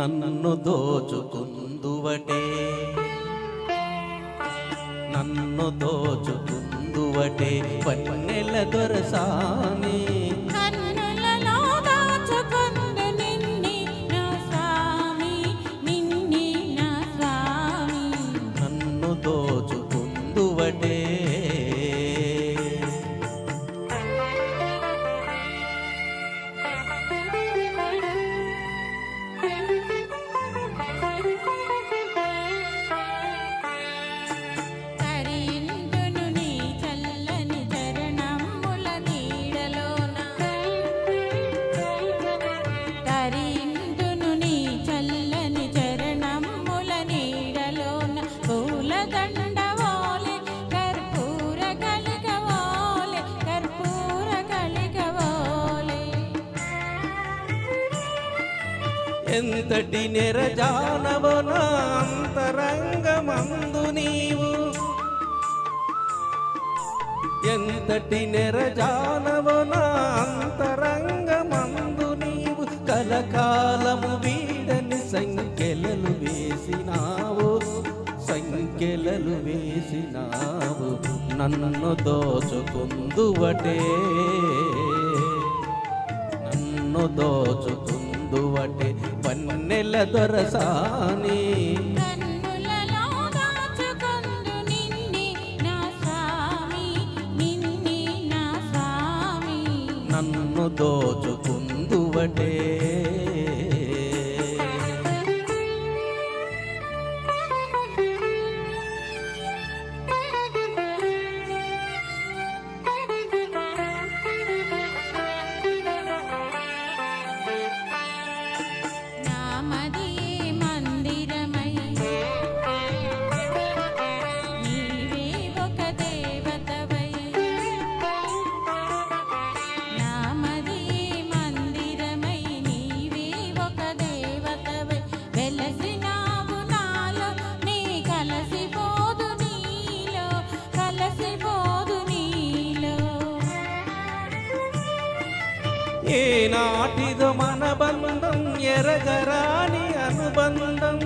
నన్ను దోచుకుందువటే నన్ను దోచుకుందువటే వన్నెల దొరసాని కన్నులలో దాచుకొందు నిన్ని నా స్వామి నిన్ని నా స్వామి నన్ను దోచుకుందువటే ఎంతటి నెరజానవో నా అంతరంగమందు నీవు ఎంతటి నెరజానవో నా అంతరంగమందు నీవు కలకాలము వీడని సంఖ్యలలు వేసినావు సంఖ్యలలు వేసినావు నన్ను దోచుకుందువటే నన్ను దోచుకుందువటే వన్నెల దొరసాని కన్నులలో దాచుకొందు నిన్ని నా స్వామి నిన్ని నా స్వామి నన్ను దోచుకుందువటే ఏనాటిదో మన బంధం ఎరగరాని అనుబంధం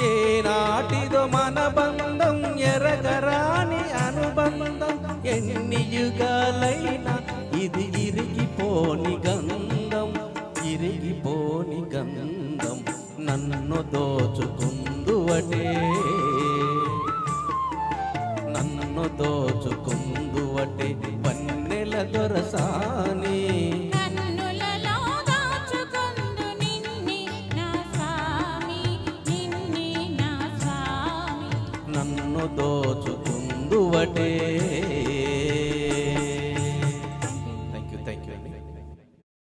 ఏనాటిదో మన బంధం ఎరగరాని అనుబంధం ఎన్ని యుగాలైనా ఇది ఇరిగిపోని గంధం ఇరిగిపోని గంధం నన్ను దోచుకుందువటే నన్ను దోచుకుందువటే వన్నెల దొరసాని కన్నులలో దాచుకొందు నిన్ని నా స్వామి నిన్ని నా స్వామి నన్ను దోచుకుందువటే